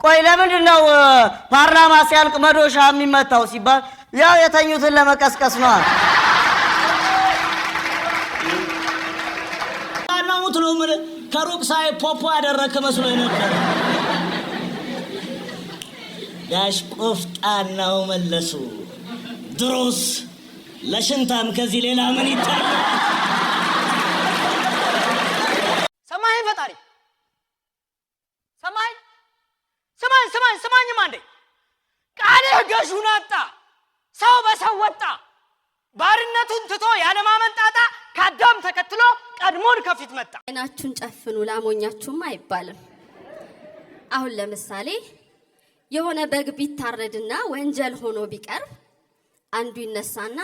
ቆይ ለምንድን ነው ፓርላማ ሲያልቅ መዶሻ የሚመታው ሲባል ያው የተኙትን ለመቀስቀስ ነው። አናሙት ነው ምን ከሩቅ ሳይ ፖፖ ያደረከ መስሎኝ ነበር። ጋሽ ቆፍጣናው መለሱ ድሮስ ለሽንታም ከዚህ ሌላ ምን ይታያል? ሰማይ ፈጣሪ ሰማኝ ማንዴ ቃልህ ገዡን አጣ፣ ሰው በሰው ወጣ። ባርነቱን ትቶ ያለማመን ጣጣ ከአዳም ተከትሎ ቀድሞን ከፊት መጣ። አይናችሁን ጨፍኑ ላሞኛችሁም አይባልም። አሁን ለምሳሌ የሆነ በግ ቢታረድና ወንጀል ሆኖ ቢቀርብ አንዱ ይነሳና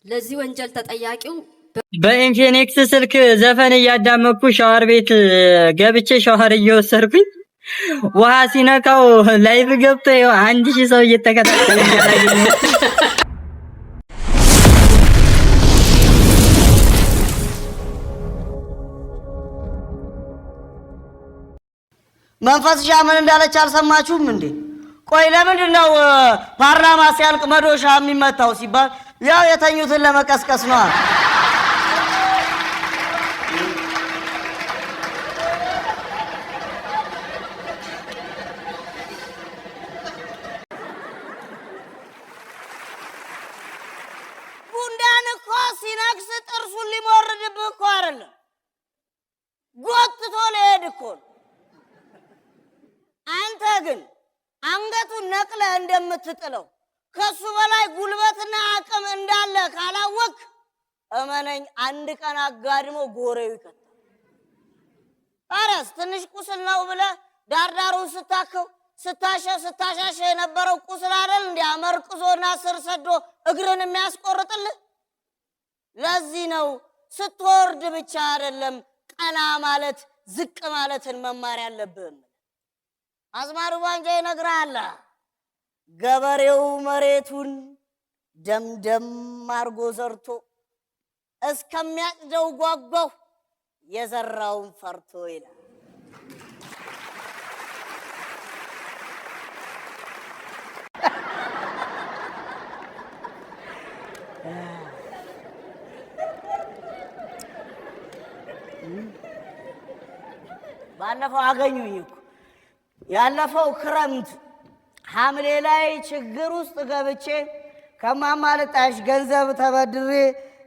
ለዚህ ወንጀል ተጠያቂው በኢንፊኒክስ ስልክ ዘፈን እያዳመኩ ሻወር ቤት ገብቼ ሻወር እየወሰድኩኝ ውሃ ሲነካው ላይቭ ገብቶ 1000 ሰው እየተከታተለ ያላየኝ መንፈስሻ ምን እንዳለች አልሰማችሁም እንዴ? ቆይ ለምንድን ነው ፓርላማ ሲያልቅ መዶሻ የሚመታው ሲባል ያው የተኙትን ለመቀስቀስ ነው። ጉንዳን እኮ ሲነክስ ጥርሱን ሊሞርድብህ እኮ አይደለም፣ ጎትቶ ሊሄድ እኮ ነው። አንተ ግን አንገቱን ነቅለህ እንደምትጥለው ከሱ በላይ ጉልበትና አቅም እንዳለ ካላወቅ እመነኝ አንድ ቀን አጋድሞ ጎሬው ይከታል። ታዲያስ ትንሽ ቁስል ነው ብለህ ዳርዳሩን ስታከው ስታሻሽ የነበረው ቁስል አይደል እንዴ አመርቅዞና ስር ሰዶ እግርን የሚያስቆርጥልህ? ለዚህ ነው ስትወርድ ብቻ አይደለም ቀና ማለት ዝቅ ማለትን መማር ያለብህ። አዝማሩ ባንጃ ይነግራል። ገበሬው መሬቱን ደምደም አርጎ ዘርቶ እስከሚያጭደው ጓጓው የዘራውን ፈርቶ ይላል። ባለፈው አገኙኝ እኮ ያለፈው ክረምት ሐምሌ ላይ ችግር ውስጥ ገብቼ ከማማ ልጣሽ ገንዘብ ተበድሬ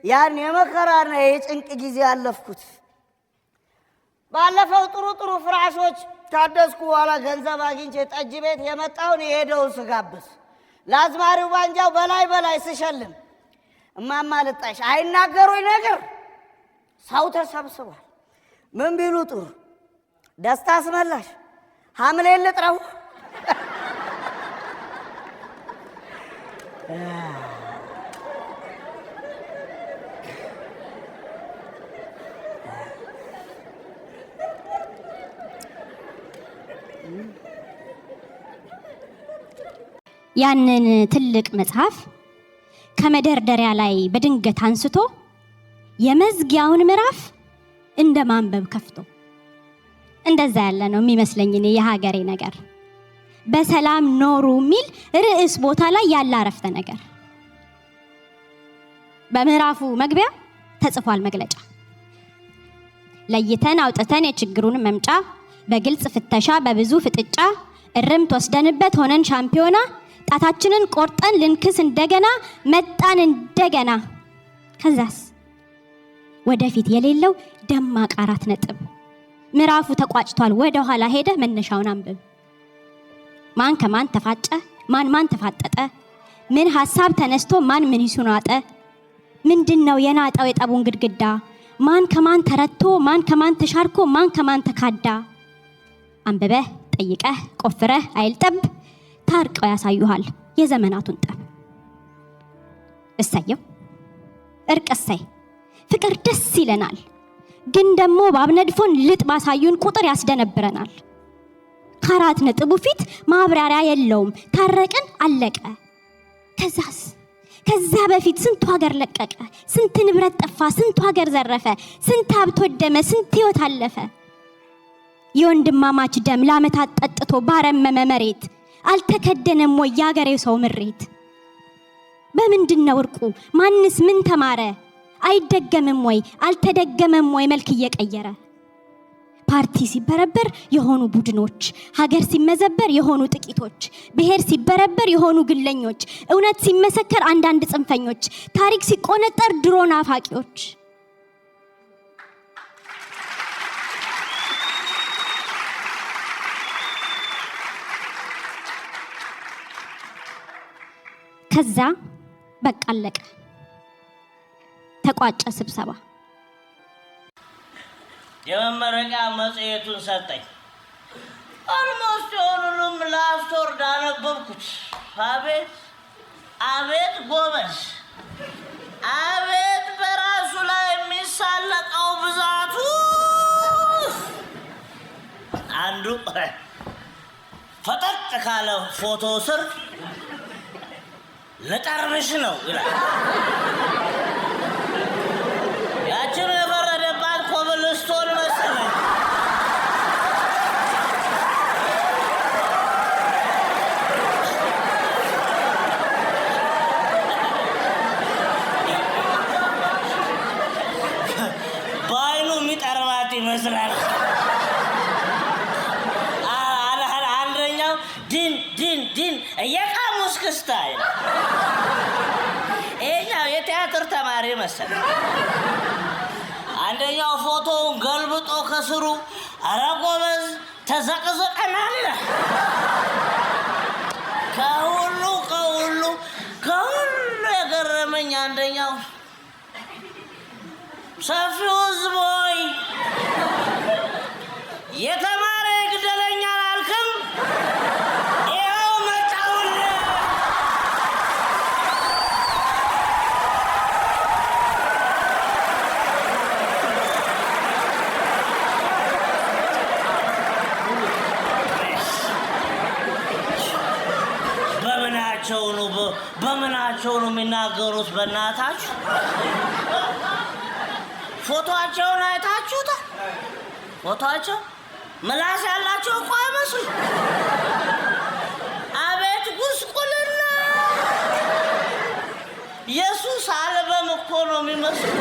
ያን የመከራና የጭንቅ ጊዜ አለፍኩት። ባለፈው ጥሩ ፍራሾች ታደስኩ በኋላ ገንዘብ አግኝቼ ጠጅ ቤት የመጣውን የሄደውን ስጋብስ ለአዝማሪው ባንጃው በላይ ስሸልም እማማ ልጣሽ አይናገሩኝ ነገር ሰው ተሰብስቧል። ምን ቢሉ ጥሩ ደስታ አስመላሽ ሐምሌ ልጥራው ያንን ትልቅ መጽሐፍ ከመደርደሪያ ላይ በድንገት አንስቶ የመዝጊያውን ምዕራፍ እንደ ማንበብ ከፍቶ እንደዛ ያለ ነው የሚመስለኝ እኔ የሀገሬ ነገር። በሰላም ኖሩ የሚል ርዕስ ቦታ ላይ ያለ አረፍተ ነገር በምዕራፉ መግቢያ ተጽፏል መግለጫ። ለይተን አውጥተን የችግሩን መምጫ በግልጽ ፍተሻ በብዙ ፍጥጫ እርምት ወስደንበት ሆነን ሻምፒዮና ጣታችንን ቆርጠን ልንክስ እንደገና መጣን እንደገና። ከዛስ ወደፊት የሌለው ደማቅ 4 ነጥብ ምዕራፉ ተቋጭቷል። ወደ ኋላ ሄደ መነሻውን አንብብ። ማን ከማን ተፋጨ፣ ማን ተፋጠጠ፣ ምን ሐሳብ ተነስቶ ማን ምን ይሱናጠ፣ ምንድነው የናጣው የጠቡን ግድግዳ፣ ማን ከማን ተረቶ ማን ከማን ተሻርኮ ማን ከማን ተካዳ። አንብበህ ጠይቀህ ቆፍረህ አይልጠብ ታርቀው ያሳዩሃል የዘመናቱን ጠብ። እሰየው እርቅ እሰይ ፍቅር ደስ ይለናል፣ ግን ደግሞ ባብነድፎን ልጥ ባሳዩን ቁጥር ያስደነብረናል። ከ4 ነጥቡ ፊት ማብራሪያ የለውም ታረቅን አለቀ። ከዛ በፊት ስንቱ ሀገር ለቀቀ፣ ስንት ንብረት ጠፋ፣ ስንቱ ሀገር ዘረፈ፣ ስንት ሀብት ወደመ፣ ስንት ህይወት አለፈ። የወንድማማች ደም ለዓመታት ጠጥቶ ባረመመ መሬት አልተከደነም ወይ ያገሬው ሰው ምሬት? በምንድነው እርቁ? ማንስ ምን ተማረ? አይደገምም ወይ አልተደገመም ወይ መልክ እየቀየረ? ፓርቲ ሲበረበር የሆኑ ቡድኖች፣ ሀገር ሲመዘበር የሆኑ ጥቂቶች፣ ብሔር ሲበረበር የሆኑ ግለኞች፣ እውነት ሲመሰከር አንዳንድ ጽንፈኞች፣ ታሪክ ሲቆነጠር ድሮ ናፋቂዎች። ከዛ በቃ አለቀ፣ ተቋጨ ስብሰባ። የመመረቂያ መጽሔቱን ሰጠኝ። ኦልሞስት የሆኑንም ላስት ወርድ አነበብኩት። አቤት አቤት ጎበዝ! አቤት በራሱ ላይ የሚሳለቀው ብዛቱ! አንዱ ፈጠጥ ካለ ፎቶ ስር ልጠርብሽ ነው ይላል። ያችን የፈረደባት ኮብልስቶን መሰለኝ። በአይኑ የሚጠርባት ይመስላል። አንደኛው ዲን ዲን ዲን እየቃሙስ ክስታ ይሄኛው የቲያትር ተማሪ መሰለኝ። አንደኛው ፎቶውን ገልብጦ ከስሩ ኧረ ጎበዝ ተዘቅዝቀናል ይላል። ከሁሉ የገረመኝ አንደኛው ሰፊው ሕዝብ ሆይ የተማረ ይግደለኝ አላልክም? ይኸው መጣሁልህ። በምናቸው ነው የሚናገሩት? በእናታችሁ ፎቶአቸውን አይታችሁታል? ፎቶአቸው ምላስ ያላቸው እኮ አይመስሉ። አቤት ጉስቁልና! ኢየሱስ አልበም እኮ ነው የሚመስሉ።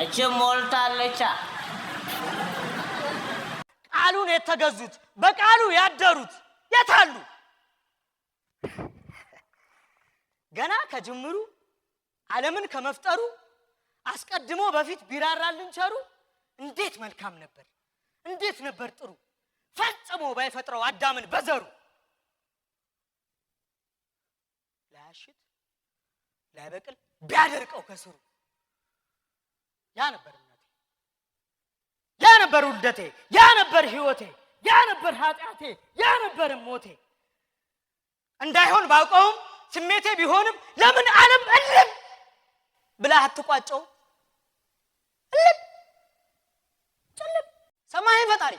እችም ሞልታለቻ። ቃሉን የተገዙት በቃሉ ያደሩት የታሉ? ገና ከጅምሩ ዓለምን ከመፍጠሩ አስቀድሞ በፊት ቢራራልን ቸሩ እንዴት መልካም ነበር፣ እንዴት ነበር ጥሩ፣ ፈጽሞ ባይፈጥረው አዳምን በዘሩ። ላያሽት ላይበቅል ቢያደርቀው ከስሩ። ያ ነበር እምነቴ፣ ያ ነበር ውልደቴ፣ ያ ነበር ሕይወቴ፣ ያ ነበር ኃጢአቴ፣ ያ ነበር ሞቴ። እንዳይሆን ባውቀውም ስሜቴ ቢሆንም ለምን ዓለም እልም ብላ አትቋጨው? እልም ጨልም። ሰማይ ፈጣሪ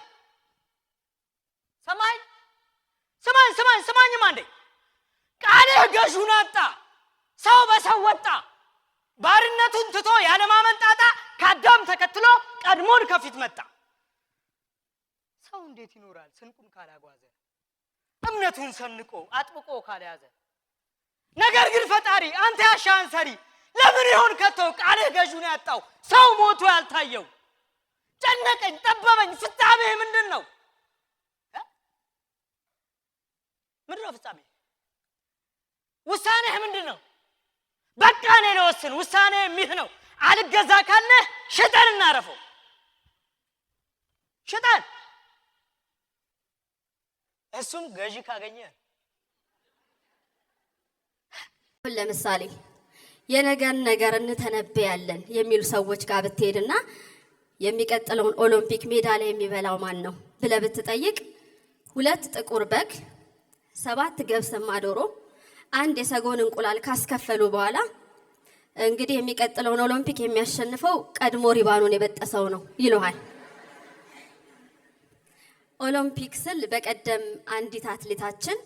ሰማይ ስማኝማ እንዴ! ቃልህ ገዡን አጣ፣ ሰው በሰው ወጣ። ባርነቱን ትቶ ያለማመን ጣጣ ከአዳም ተከትሎ ቀድሞን ከፊት መጣ። ሰው እንዴት ይኖራል ስንቁን ካላጓዘ፣ እምነቱን ሰንቆ አጥብቆ ካልያዘ? ነገር ግን ፈጣሪ አንተ ያሻህን ሰሪ፣ ለምን ይሆን ከቶ ቃልህ ገዡን ያጣው ሰው ሞቶ ያልታየው? ጨነቀኝ ጠበበኝ ፍጻሜህ ምንድን ነው? ምንድን ነው ፍጻሜ? ውሳኔህ ምንድን ነው? በቃ እኔ ልወስን፣ ውሳኔ የሚህ ነው። አልገዛ ካለህ ሽጠን እናረፈው። ሽጠን እሱም ገዢ ካገኘ። ለምሳሌ የነገን ነገር እንተነበያለን የሚሉ ሰዎች ጋር ብትሄድና የሚቀጥለውን ኦሎምፒክ ሜዳሊያ የሚበላው ማን ነው ብለህ ብትጠይቅ 2 ጥቁር በግ፣ 7 ገብስማ ዶሮ፣ 1 የሰጎን እንቁላል ካስከፈሉ በኋላ እንግዲህ የሚቀጥለውን ኦሎምፒክ የሚያሸንፈው ቀድሞ ሪባኑን የበጠሰው ነው ይሉሃል። ኦሎምፒክ ስል በቀደም አንዲት አትሌታችን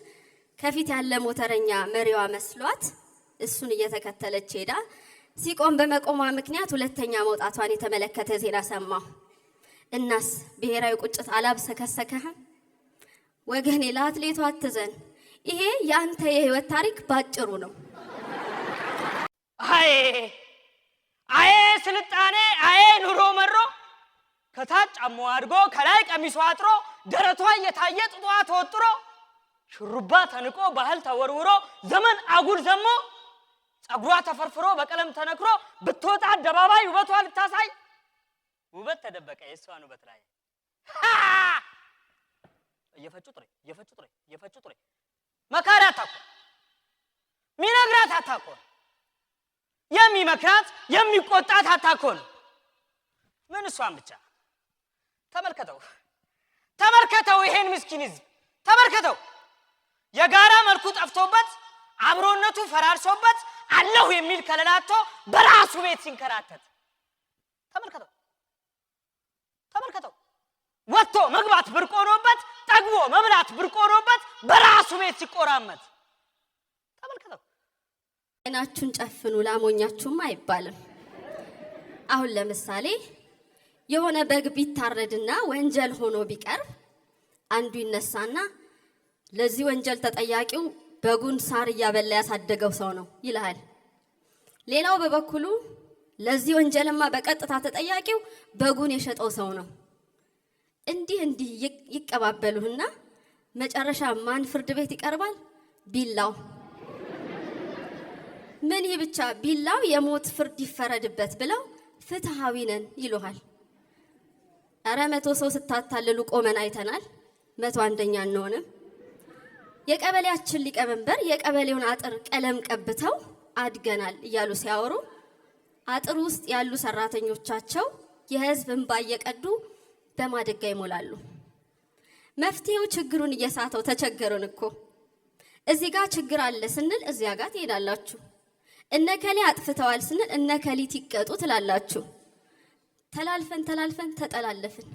ከፊት ያለ ሞተረኛ መሪዋ መስሏት እሱን እየተከተለች ሄዳ ሲቆም በመቆሟ ምክንያት ሁለተኛ መውጣቷን የተመለከተ ዜና ሰማሁ። እናስ ብሔራዊ ቁጭት አላብሰከሰከህም? ወገኔ ለአትሌቷ አትዘን። ይሄ ያንተ የህይወት ታሪክ ባጭሩ ነው። አይ ስልጣኔ፣ አይ ኑሮ መሮ ከታች ጫማው አድጎ ከላይ ቀሚሷ አጥሮ ደረቷ እየታየ ጡቷ ተወጥሮ ሽሩባ ተንቆ ባህል ተወርውሮ ዘመን አጉል ዘሞ ጸጉሯ ተፈርፍሮ በቀለም ተነክሮ ብትወጣ አደባባይ ውበቷ ልታሳይ ውበት ተደበቀ የሷን ውበት ላይ እየፈጩ ጥሬ መካሪ አታውቅ ሚነግራት አታውቅ የሚመክራት የሚቆጣት አታውቅ ምን እሷን ብቻ ተመልከተው ይሄን ምስኪን ህዝብ ተመልከተው የጋራ መልኩ ጠፍቶበት አብሮነቱ ፈራርሶበት አለሁ የሚል ከለላቶ በራሱ ቤት ሲንከራተት ተመልከተው ወጥቶ መግባት ብርቅ ሆኖበት ጠግቦ መብላት ብርቅ ሆኖበት በራሱ ቤት ሲቆራመት ተመልከተው። አይናችሁን ጨፍኑ ላሞኛችሁም አይባልም። አሁን ለምሳሌ የሆነ በግ ቢታረድና ወንጀል ሆኖ ቢቀርብ አንዱ ይነሳና ለዚህ ወንጀል ተጠያቂው በጉን ሳር እያበላ ያሳደገው ሰው ነው ይልሃል። ሌላው በበኩሉ ለዚህ ወንጀልማ በቀጥታ ተጠያቂው በጉን የሸጠው ሰው ነው። እንዲህ ይቀባበሉና መጨረሻ ማን ፍርድ ቤት ይቀርባል? ቢላው። ምን ይህ ብቻ ቢላው የሞት ፍርድ ይፈረድበት ብለው ፍትሃዊ ነን ይሉሃል። ኧረ 100 ሰው ስታታልሉ ቆመን አይተናል። 101ኛ እንሆንም። የቀበሌያችን ሊቀመንበር የቀበሌውን አጥር ቀለም ቀብተው አድገናል እያሉ ሲያወሩ አጥር ውስጥ ያሉ ሰራተኞቻቸው የህዝብ እንባ እየቀዱ በማደጋ ይሞላሉ። መፍትሄው ችግሩን እየሳተው ተቸገሩን እኮ። እዚህ ጋር ችግር አለ ስንል እዚያ ጋር ትሄዳላችሁ። እነከሌ አጥፍተዋል ስንል እነከሊት ይቀጡ ትላላችሁ። ተላልፈን ተጠላለፍን።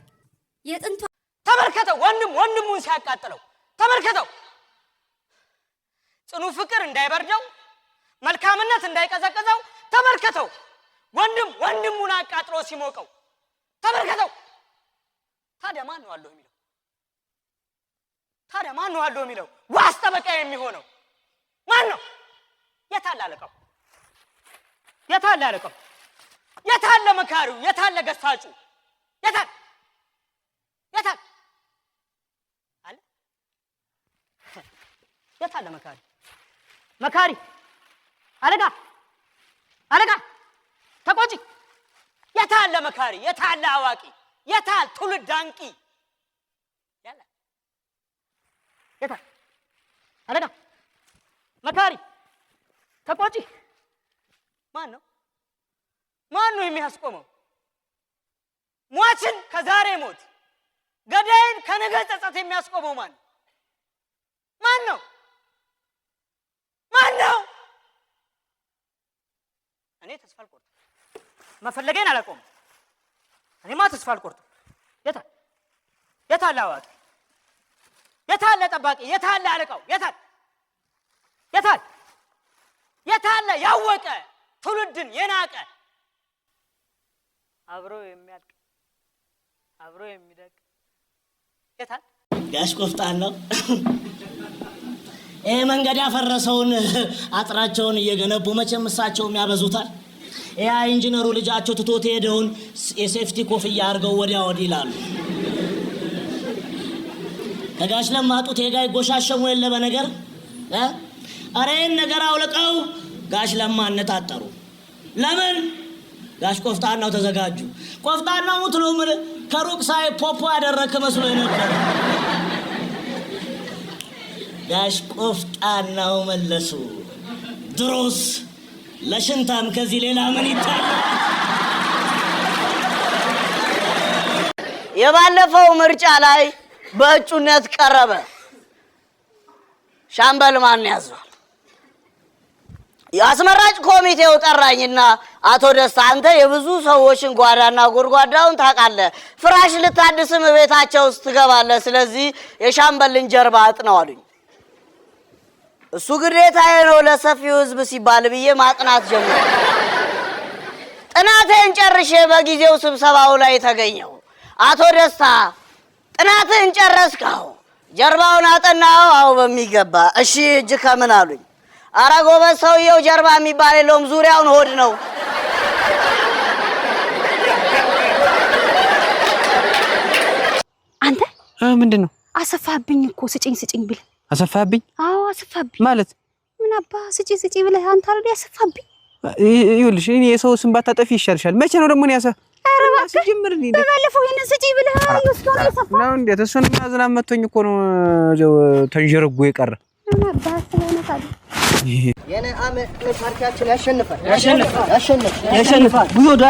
የጥንቷ ተመልከተው ወንድሙን ሲያቃጥለው ተመልከተው። ጽኑ ፍቅር እንዳይበርደው መልካምነት እንዳይቀዘቅዘው ተመልከተው። ወንድሙን አቃጥሎ ሲሞቀው ተመልከተው። ታዲያ ማን ነው አለው የሚለው? ዋስ ጠበቃ የሚሆነው ማን ነው? የታለ አለቃው? የታለ መካሪው? የታለ ገሳጩ? የታለ አለ? የታለ መካሪ አለቃ ተቆጪ? የታለ መካሪ? የታለ አዋቂ? የታል ትውልድ አንቂ? ያለ የታል አለቃ መካሪ ተቆጪ? ማን ነው የሚያስቆመው? ሟችን ከዛሬ ሞት ገዳይን ከነገ ጸጸት የሚያስቆመው ማን ነው? እኔ ተስፋ አልቆርጥም። መፈለገን አላቆምም። እኔማ ተስፋ አልቆርጥም። የታለ አዋቂ? የታለ ጠባቂ? የታለ አለቃው? የታለ ያወቀ ትውልድን የናቀ አብሮ የሚያልቅ አብሮ የሚደቅ የታል? ጋሽ ቆፍጣናው ይሄ መንገድ ያፈረሰውን አጥራቸውን እየገነቡ መቼም እሳቸውም ያበዙታል። ያ ኢንጂነሩ ልጃቸው ትቶት ሄደውን የሴፍቲ ኮፍያ አድርገው ወዲያ ወዲህ ይላሉ። ከጋሽ ለማጡት ሄጋ ይጎሻሸሙ የለ በነገር አረ ይህን ነገር አውልቀው ጋሽ ለማ አነጣጠሩ። ለምን? ጋሽ ቆፍጣናው ተዘጋጁ። ቆፍጣናው ሙት ነው ምን ከሩቅ ሳይ ፖፖ ያደረከ መስሎ ነበር። ጋሽ ቆፍጣናው መለሱ። ድሮስ ለሽንታም ከዚህ ሌላ ምን ይታያል? የባለፈው ምርጫ ላይ በእጩነት ቀረበ። ሻምበል ማን ያዟል? የአስመራጭ ኮሚቴው ጠራኝና አቶ ደስታ አንተ የብዙ ሰዎችን ጓዳና ጎድጓዳውን ታውቃለህ፣ ፍራሽ ልታድስም ቤታቸው ውስጥ ትገባለህ፣ ስለዚህ የሻምበልን ጀርባ አጥናው አሉኝ። እሱ ግዴታዬ ነው ለሰፊው ህዝብ ሲባል ብዬ ማጥናት ጀመርኩ። ጥናቴን ጨርሼ በጊዜው ስብሰባው ላይ ተገኘው። አቶ ደስታ ጥናትህን ጨረስከው? ጀርባውን አጠናው? አዎ በሚገባ። እሺ እጅ ከምን አሉኝ። ኧረ ጎበዝ ሰውየው ጀርባ የሚባል የለውም ዙሪያውን ሆድ ነው። አንተ ምንድን ነው? አሰፋብኝ እኮ ስጭኝ ብለህ። አሰፋብኝ? አዎ አሰፋብኝ ማለት ምን አባ ስጭኝ ብለህ አንተ አይደል ያሰፋብኝ? ይኸውልሽ እኔ የሰው ስም ባታጠፊ ይሻልሻል። መቼ ነው ደግሞ ያሰ ጀምር እንዴ? በባለፈው ይሄን ስጭኝ ብለህ ይወስደው ነው ያሰፋ ነው እንዴ? እሱን ማዝናም መቶኝ እኮ ነው ተንጀርጎ የቀረ። የኔ አመ ፓርቲያችን ያሸንፋል። ጉዞ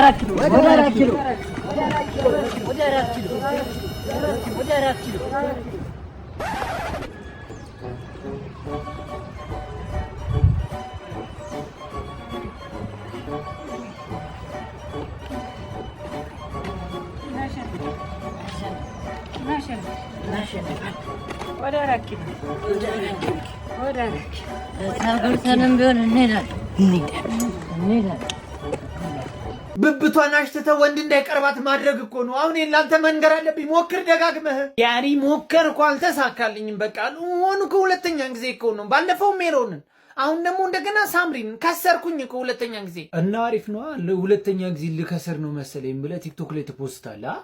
ወደ 4 ኪሎ ቢሆን እንሄዳለን። ብብቷን አሽትተህ ወንድ እንዳይቀርባት ማድረግ እኮ ነው። አሁን የላንተ መንገር አለብኝ። ሞክር ደጋግመህ። ያኔ ሞከር እኮ አልተሳካልኝም። በቃ ሆኑ ከሁለተኛ ጊዜ እኮ ነው። ባለፈው ሜሮንን፣ አሁን ደግሞ እንደገና ሳምሪን ከሰርኩኝ እኮ ሁለተኛ ጊዜ። እና አሪፍ ነው። ሁለተኛ ጊዜ ልከሰር ነው መሰለኝ ብለህ ቲክቶክ ላይ ትፖስታለህ።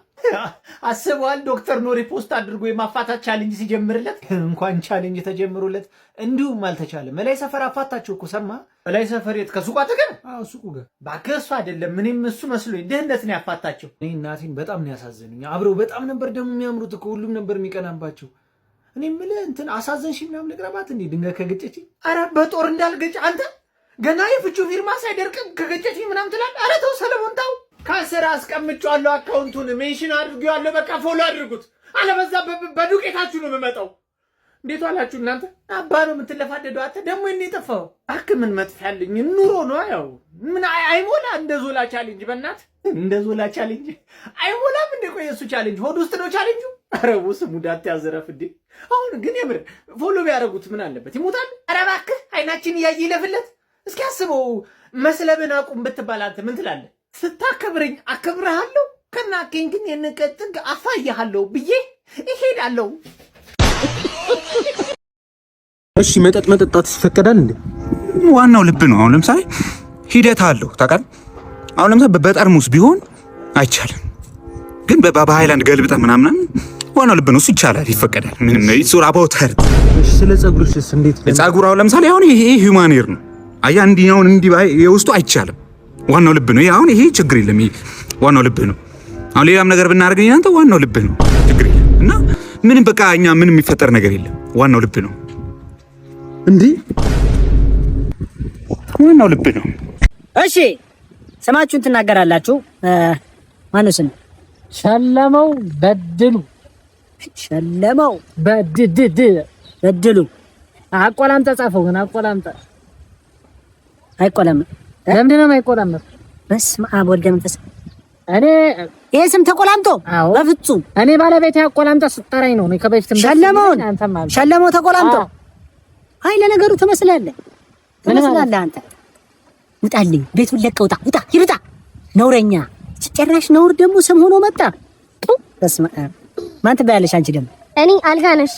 አስበዋል? ዶክተር ኖሪ ፖስት አድርጎ የማፋታት ቻሌንጅ ሲጀምርለት እንኳን ቻሌንጅ ተጀምሮለት እንዲሁም አልተቻለም። ላይ ሰፈር አፋታቸው እኮ ሰማ። ላይ ሰፈር የት? ከሱቁ አጠገብ? አዎ ሱቁ ጋር። እባክህ እሱ አይደለም እኔም እሱ መስሎኝ ድህነት ነው ያፋታቸው። እኔ እናቴን በጣም ነው ያሳዘኑኝ። አብረው በጣም ነበር ደግሞ የሚያምሩት እኮ ሁሉም ነበር የሚቀናባቸው። እኔ የምልህ እንትን አሳዘንሽ ምናምን ነግራባት እንዴ ድንገት ከገጨችኝ? ኧረ በጦር እንዳልገጭ አንተ ገና የፍቹ ፊርማ ሳይደርቅም ከገጨችኝ ምናምን ትላለህ። ኧረ ተው ሰለሞን ተው። ከስራ አስቀምጫለሁ አካውንቱን ሜንሽን አድርጌዋለሁ። በቃ ፎሎ አድርጉት፣ አለበዛ በዱቄታችሁ ነው የምመጣው። እንዴት ዋላችሁ እናንተ? አባ ነው የምትለፋደደው። አንተ ደግሞ እኔ ጠፋው አክ ምን መጥፋልኝ ኑሮ ነው። ያው ምን አይሞላ እንደ ዞላ ቻሌንጅ በእናት እንደ ዞላ ቻሌንጅ አይሞላም። እንደ ቆይ እሱ ቻሌንጅ ሆድ ውስጥ ነው ቻሌንጁ። አረቡ ስሙዳት ያዘረፍ እንዴ። አሁን ግን የምር ፎሎ ቢያደርጉት ምን አለበት? ይሞታል። ኧረ እባክህ አይናችን እያየ ይለፍለት። እስኪ አስበው መስለብን አቁም ብትባል አንተ ምን ትላለህ? ስታከብረኝ አከብረሃለሁ፣ ከናከኝ ግን የንቀጥግ አፋያለሁ ብዬ እሄዳለሁ። እሺ መጠጣት ይፈቀዳል እንዴ? ዋናው ልብ ነው። አሁን ለምሳሌ ሂደት አለው ታውቃለህ። አሁን ለምሳሌ በጠርሙስ ቢሆን አይቻልም፣ ግን በሃይላንድ ገልብጠህ ምናምን ዋናው ልብ ነው። እሱ ይቻላል፣ ይፈቀዳል። ምንም ነው ሱራ ቦተር። እሺ ስለ ጸጉርሽስ እንዴት? ጸጉር አሁን ለምሳሌ አሁን ይሄ ሂውማን ሄር ነው። አያ እንዲያውን እንዲ የውስጡ አይቻልም። ዋናው ልብ ነው። ይሄ አሁን ይሄ ችግር የለም። ይሄ ዋናው ልብ ነው። አሁን ሌላም ነገር ብናደርገኝ አንተ ዋናው ልብ ነው፣ ችግር የለም። እና ምንም በቃ እኛ ምንም የሚፈጠር ነገር የለም። ዋናው ልብ ነው እንዴ? ዋናው ልብ ነው። እሺ ስማችሁን ትናገራላችሁ። ማነው ስም? ሸለመው በድሉ። ሸለመው በድሉ። አቆላምጠ ጻፈው ግን አቆላምጠ አይቆላም። ለምንድን ነው የማይቆላመጥ? በስመ አብ ወልደ መንፈስ። እኔ ይሄ ስም ተቆላምጦ? በፍጹም እኔ ባለቤቴ አቆላምጠ ስጠራኝ ነው። ከበፊትም ሸለመው ተቆላምጦ። አይ ለነገሩ ትመስላለህ አንተ። ውጣልኝ፣ ቤቱን ለቀህ ውጣ፣ ይሩጣ ነውረኛ። ጭራሽ ነውር ደግሞ ስም ሆኖ መጣ። በስመ አብ። ማን ትባያለሽ አንቺ ደግሞ? እኔ አልጋነሽ።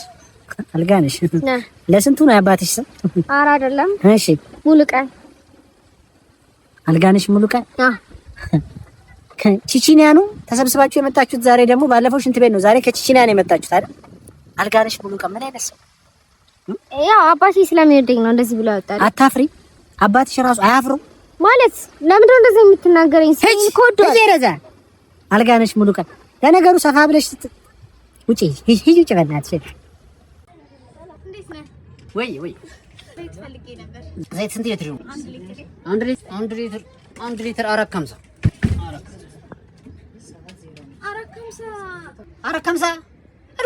ለስንቱ ነው ያባትሽ ስም? ኧረ አይደለም። እሺ ሙሉቀን። አልጋነሽ ሙሉቀን። ከቺቺኒያ ነው ተሰብስባችሁ የመጣችሁት ዛሬ? ደግሞ ባለፈው ሽንት ቤት ነው፣ ዛሬ ከቺቺኒያ ነው የመጣችሁት አይደል? አልጋነሽ ሙሉቀን ምን አይነት ሰው? ያው አባቴ ስለሚወደኝ ነው እንደዚህ ብሎ ያወጣል። አታፍሪ? አባትሽ ራሱ አያፍሩ ማለት ለምንድን ነው እንደዚህ የምትናገረኝ? ስለኝ ኮዶ ዘረዛ አልጋነሽ ሙሉቀን። ለነገሩ ሰፋ ብለሽ ውጪ ሂጂ በእናትሽ። ወይ ዘይት ፈልጌ ነበር። ዘይት ስንት ሊትር ነው? አንድ ሊትር አረከምሳ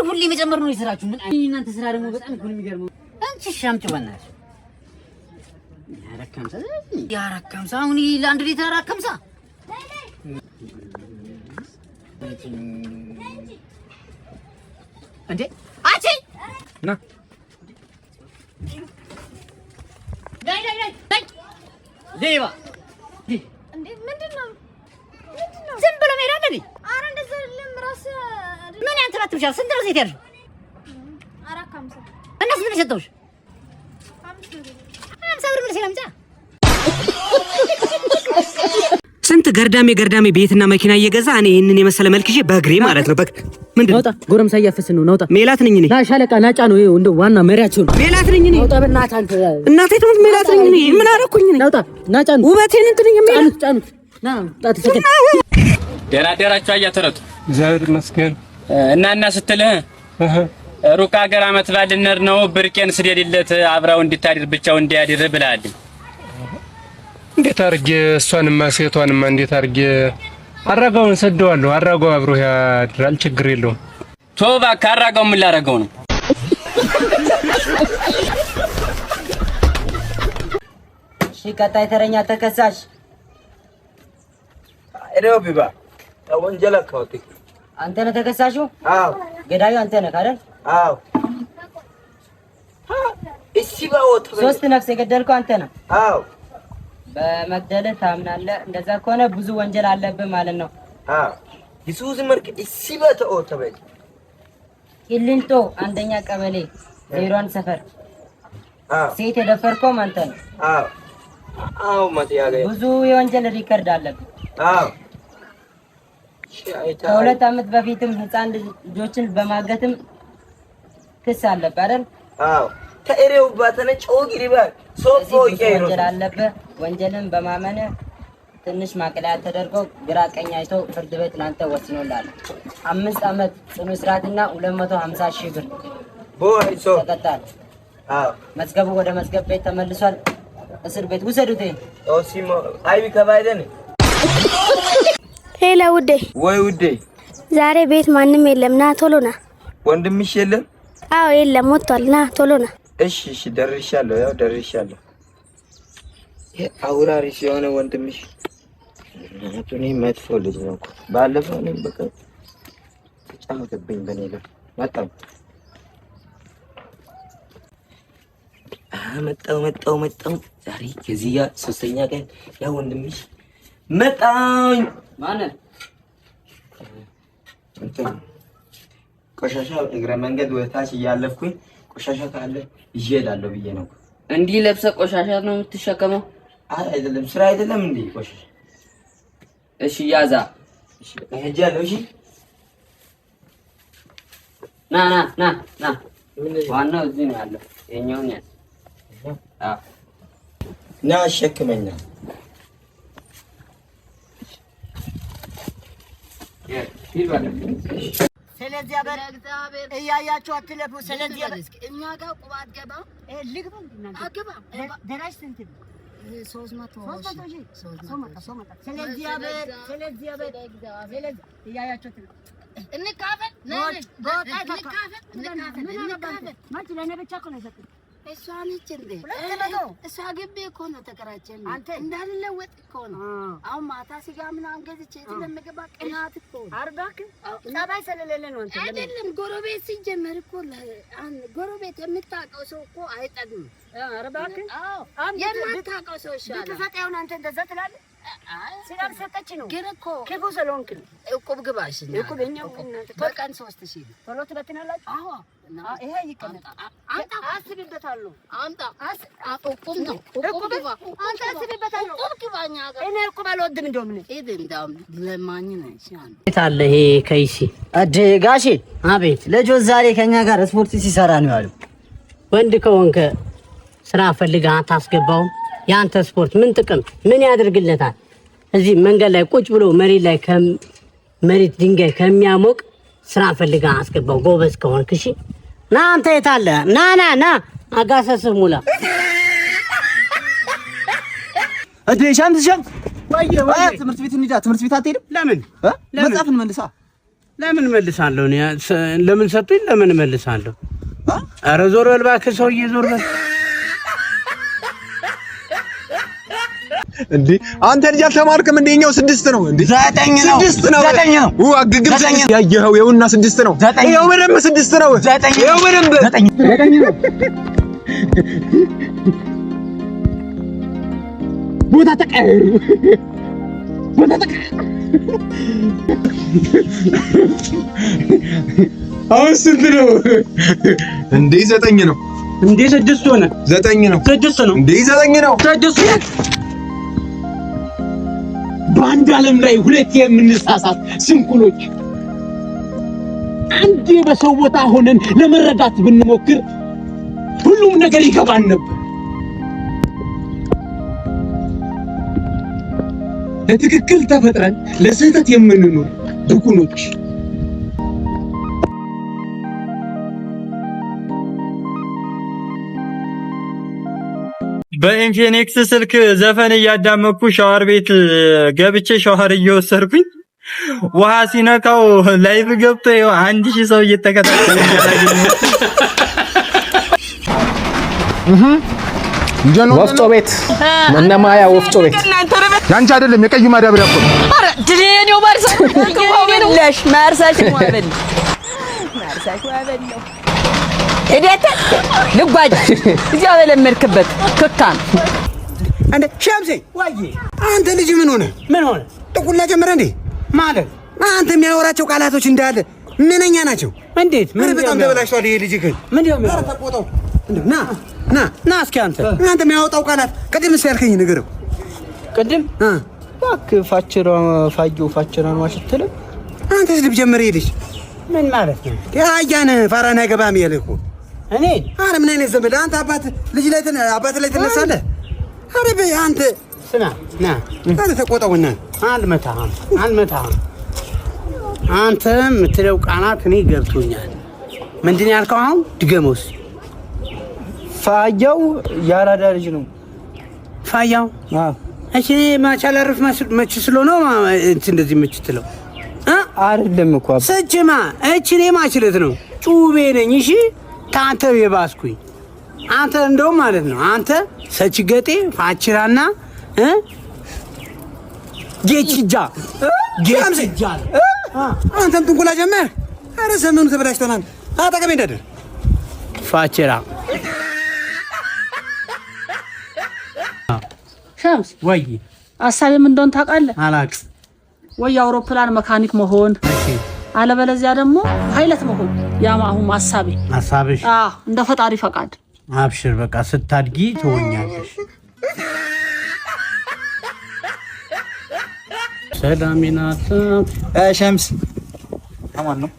ሁሌ መጨመር ነው የስራችሁ። ምን እናንተ ስራ ደግሞ በጣም እኮ የሚገርመው። አንቺ ሻምጭ በእናትሽ ያረከምሳ አሁን ለአንድ ሊትር ያረከምሳ እንዴ አቺ ና ዳይ ዴባ እንዴ ምንድነው ዝም ብሎ ሜዳ አይደል? ኧረ እንደዛ አይደለም ራስ ምን ያንተራት ብቻ ስንት ነው ሴት ያርሽ አራካምሳ እነሱ ምን ሰጠውሽ? 50 ብር ምን ሲለምጫ ስንት ገርዳሜ ቤትና መኪና እየገዛ እኔ ይሄንን የመሰለ መልክዬ በእግሬ ማለት ነው። ምንድን ነው? ናውጣ ጎረምሳ እያፈስን ነው። ናውጣ ሜላት ነኝ እኔ። ና ሻለቃ ናጫ ነው ይሄው እንደው ዋና መሪያቸው ነው። ሜላት ነኝ እኔ። ናውጣ በእናትህ አንተ እናቴ ትሙት ሜላት ነኝ እኔ። ምን አደረኩኝ እኔ? ናውጣ ናጫ ነው ውበቴን እንትን የሚል ጫኑት ና ጣት ፍቅር ደህና ደራችሁ አያተረቱ እግዚአብሔር ይመስገን እና ስትልህ ሩቅ ሀገር አመት በዓል ልንሄድ ነው። ብርቄን ስደድለት አብራው እንድታድር ብቻው እንዲያድር ብለሃል። እንዴት አድርጌ እሷንማ ሴቷንማ እንዴት አድርጌ አራጋውን ሰደዋለሁ። አራጋው አብሮ ያድራል፣ ችግር የለውም። ቶ እባክህ አራጋው ምን ላደርገው ነው? እሺ ቀጣይ ተረኛ ተከሳሽ እኔው ቢባ ወንጀል አካውቲ አንተ ነህ ተከሳሹ? አዎ። ገዳዩ አንተ ነህ አይደል? አዎ። እሺ ባወጥ ሶስት ነፍስ የገደልከው አንተ ነህ? አዎ። በመግደልህ ታምናለህ? እንደዛ ከሆነ ብዙ ወንጀል አለብህ ማለት ነው። አዎ። ኢየሱስ መርክ እሺ በተኦተ በይ ቂሊንጦ አንደኛ ቀበሌ 01 ሰፈር አዎ። ሴት የደፈርከው አንተ ነህ? አዎ። አዎ ማቲያገ ብዙ የወንጀል ሪከርድ አለብህ። አዎ። ከሁለት ዓመት በፊትም ህፃን ልጆችን በማገትም ክስ አለብህ አይደል? አዎ። ከእሬው ባተነ ጮግሪባ ሶፎ ይቀይሩ ወንጀል አለብህ። ወንጀልን በማመን ትንሽ ማቅለያ ተደርጎ ግራ ቀኝ አይቶ ፍርድ ቤት ላንተ ወስኖልሃል። 5 ዓመት ጽኑ እስራትና 250 ሺህ ብር ቦይሶ ተቀጣል። አዎ። መዝገቡ ወደ መዝገብ ቤት ተመልሷል። እስር ቤት ውሰዱት። ኦሲሞ አይቢ ከባይደን ሄሎ ውዴ። ወይ ውዴ፣ ዛሬ ቤት ማንም የለም፣ ና ቶሎ ና። ወንድምሽ የለም? አዎ የለም፣ ወጥቷል። ና ቶሎ ና። እሺ እሺ፣ ደርሻለሁ። ያው ደርሻለሁ። አውራሪስ የሆነ ወንድምሽ እኔ መጥፎ ልጅ ነው እኮ ባለፈው እኔም በቃ ተጫወተብኝ በኔ ላይ መጣሁ መጣሁ ዛሬ ከዚህ ጋር ሶስተኛ ቀን ያው ወንድምሽ መጣኝ ማነህ ቆሻሻ እግረ መንገድ ወታች እያለፍኩኝ ቆሻሻ ካለ ይሄዳለሁ ብዬ ነው። እንዲህ ለብሰህ ቆሻሻ ነው የምትሸከመው? አይደለም ስራ አይደለም እንዴ ቆሻሻ። እሺ ያዛ። እሺ እሄጃለሁ። እሺ ና ዋናው እዚህ ነው ያለው። የኛውን ያዝ። ና አሸክመኛ። ስለዚህ አበር እያያችሁ አትለፉ። ስለዚህ እኛ ጋር ቁባት ገባ ልግባ አገባ ደራሽ ስንት ነው? 300 ስለዚህ አበር እያያችሁ አትለፉ። እንካፈል እሷ ነች እንዴ? እሷ ግቢ እኮ ነው ተከራይቼን እንዳልለወጥ እኮ ነው። አሁን ማታ ስጋ ምናምን ገዝቼ ስለምገባ ቅናት እኮ አርባክ ጸባይ ስለሌለ ነው። አንተ አይደለም ጎረቤት ሲጀመር እኮ ጎረቤት የምታውቀው ሰው እኮ አይጠግም። አርባክ የማታውቀው ሰው ይሻላል። ተፈጣዩን አንተ እንደዛ ትላለህ። ስላልሰጠች ነው ግን እኮ ክፉ ስለሆንክ ነው። እቁብ ግባሽ እቁብ የእኛው በቀን 3000 ቶሎ ትበትናላችሁ። አዎ ይሄ ይቀመጥ። አስብበታለሁ። አምጣ እቁብ ነው እቁብ ግባ። አንተ አስብበታለሁ። እቁብ ግባኛ ጋር እኔ እቁብ አልወድም። እንደውም እንደውም ለማኝ ነው ሲያን ታለ ይሄ ከይሲ አዴ ጋሼ። አቤት። ልጆች ዛሬ ከኛ ጋር ስፖርት ሲሰራ ነው ያሉ። ወንድ ከሆንከ ስራ ፈልገህ አታስገባውም? ያንተ ስፖርት ምን ጥቅም ምን ያደርግለታል? እዚህ መንገድ ላይ ቁጭ ብሎ መሬት ድንጋይ ከሚያሞቅ ስራ ፈልገህ አስገባው ጎበዝ ከሆንክ። እሺ ና አንተ የት አለ? ና አጋሰስህ ሙላ እዴ ሻም ትምህርት ቤት እንሂዳ። ትምህርት ቤት አትሄድም? ለምን መጽሐፍን መልሳ። ለምን መልሳለሁ? ለምን ሰጡኝ? ለምን መልሳለሁ? ኧረ ዞር በል እባክህ ሰውዬ ዞር በል። እንዴ አንተ ልጅ አልተማርክም? እንደኛው 6 ነው እንዴ? 9 ነው። 6 ነው። 9 ነው። አግግም ያየኸው ይኸውና 6 ነው። ይኸው በደንብ 6 ነው። ይኸው በደንብ 9 ነው። ቦታ ተቀየሩ። ቦታ ተቀየሩ። አሁን ስንት ነው እንዴ? 9 ነው እንዴ? 6 ሆነ። 9 ነው። 6 ነው እንዴ? 9 ነው። 6 ነው። በአንድ ዓለም ላይ ሁለት የምንሳሳት ስንኩሎች አንዴ በሰው ቦታ ሆነን ለመረዳት ብንሞክር ሁሉም ነገር ይገባን ነበር። ለትክክል ተፈጥረን ለስህተት የምንኖር ብኩኖች። በኢንፊኒክስ ስልክ ዘፈን እያዳመኩ ሻወር ቤት ገብቼ ሻወር እየወሰድኩኝ ውሃ ሲነካው ላይቭ ገብቶ 1000 ሰው እየተከታተለ ወፍጮ ቤት እነማያ ወፍጮ ቤት ያንቺ አይደለም የቀዩ ማዳበሪያ እኮ አረ ድሬኔው ማርሳሽ ማበል ነው እዴት ልጓጅ እዚያ በለመድክበት ክካም አንተ ሻምሴ ዋዬ አንተ ልጅ ምን ሆነ ጥቁላ ጀመረ እንዴ ማለት አንተ የሚያወራቸው ቃላቶች እንዳለ ምንኛ ናቸው? እንዴት ምን በጣም ተበላሽቷል ይሄ ልጅ ግን ምን ነው ተቆጣው ና እስኪ አንተ የሚያወጣው ቃላት ቅድም ሲያልከኝ ንገረው። ቅድም እባክህ ፋችራን ዋሽተለ አንተ ልብ ጀመረ ይልሽ ምን ማለት ነው? ያያነ ፋራና ገባም ያለኩ እኔ አረ ምን አይነት ዘመድ አንተ ልጅ ላይ አባት ላይ ተነሳለህ? አረ በይ አንተ ስማ ና አንተ ተቆጣውና አልመታህም አንተ የምትለው ቃላት እኔ ገብቶኛል። ምንድን ያልከው አሁን ድገመውስ? ፋያው ያራዳ ልጅ ነው ፋያው። እሺ ማቻላርፍ መች ስለሆነ እንደዚህ መች ትለው አይደለም እኮ ሰጭማ እቺ ማችለት ነው ጩቤ ነኝ። እሺ ታንተ የባስኩኝ አንተ እንደው ማለት ነው አንተ ሰጭገጤ ፋችራና ጌችጃ አንተም ትንኩላ ጀመር። አረ ዘመኑ ተበላሽቷል። አጠገቤ እንዳደር ፋችራ ሸምስ ወይ አሳቤም እንደሆነ ታውቃለህ? አላውቅም። ወይ አውሮፕላን መካኒክ መሆን አለበለዚያ ደግሞ ፓይለት መሆን። ያማ አሁን ሐሳብሽ እንደ ፈጣሪ ፈቃድ። አብሽር በቃ ስታድጊ ትሆኛለሽ። ሰላሚናት ሸምስ አማን ነው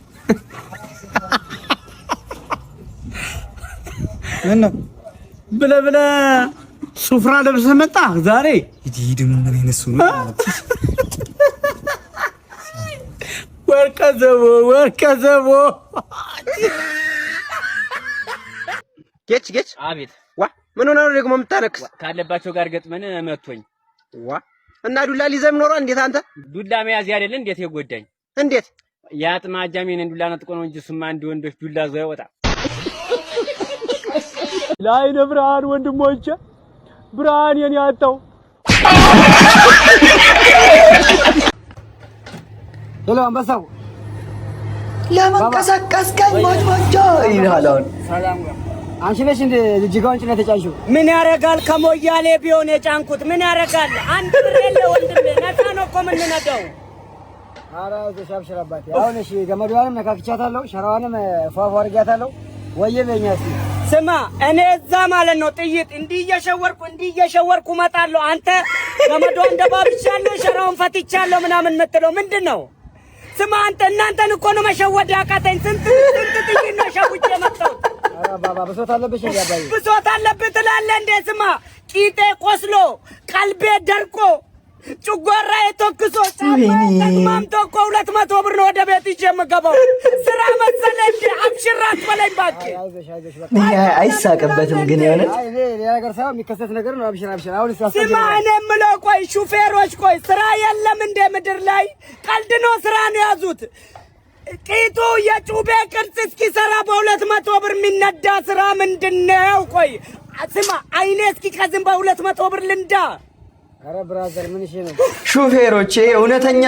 ብለ ሱፍራ ለብሰህ መጣ ዛሬ። ይዲ ምን አይነሱ ነው? ወርቀዘቦ ጌች አቤት። ዋ ምን ሆነ ነው ደግሞ የምታነክስ? ካለባቸው ጋር ገጥመን መቶኝ። ዋ እና ዱላ ሊዘም ኖሮ እንዴት? አንተ ዱላ መያዝ አይደለ እንዴት የጎዳኝ? እንዴት ያጥማጃሜን ዱላ ነጥቆ ነው እንጂ እሱማ አንድ ወንዶች ዱላ ዘው ያወጣ። ለዓይነ ብርሃን ወንድሞቼ ብርሃን የኔ ያጣው ሄሎ አንበሳው ለምን ቀሰቀስከኝ? ሞጆ ይላል። ሰላም አንቺ ነሽ እንደ ልጅጋውን ጭነት ተጫንሽው? ምን ያረጋል? ከሞያሌ ቢሆን የጫንኩት ምን ያረጋል? አንድ ብር የለ ወንድሜ፣ ነፃ ነው እኮ የምንነዳው። ኧረ ዘሻብሽር አባቴ። አሁን እሺ ገመዷንም ነካክቻታለሁ፣ ሸራዋንም ፏፏ አድርጊያታለሁ። ወየ በእኛ እስኪ ስማ፣ እኔ እዛ ማለት ነው ጥይት እንዲህ እየሸወርኩ እመጣለሁ። አንተ ገመዷን ደባብቻለሁ፣ ሸራውን ፈትቻለሁ ምናምን የምትለው ምንድን ነው? ስማ አንተ እናንተን እኮ ነው መሸወድ ያቃተኝ። ስንት ጥይት ነው ሸውጄ የመጣሁት። ኧረ ባባ ብሶት አለብሽ እንዴ? አባዬ ብሶት አለብህ ትላለህ እንዴ? ስማ ቂጤ ቆስሎ ቀልቤ ደርቆ ጭጓራ የተኩሶ ተግማምቶ እኮ 200 ብር ነው ወደ ቤት ይዤ የምገባው። ስራ መሰለህ እንዴ? አብሽራት በለኝ እባክህ። አይሳቅበትም ግን የሆነ ሌላ ነገር ሳይሆን የሚከሰት ነገር ነው። አብሽር። አሁን ስማ እኔ የምለው ቆይ ሹፌሮች ቆይ ስራ የለም እንደ ምድር ላይ ቀልድ ነው ስራ ነው ያዙት። ቂጡ የጩቤ ቅርጽ እስኪሰራ በ200 ብር የሚነዳ ስራ ምንድን ነው? ቆይ ስማ አይኔ እስኪ ከዝም በ200 ብር ልንዳ ኧረ ብራዘር ምን እሺ ነው? ሹፌሮቼ እውነተኛ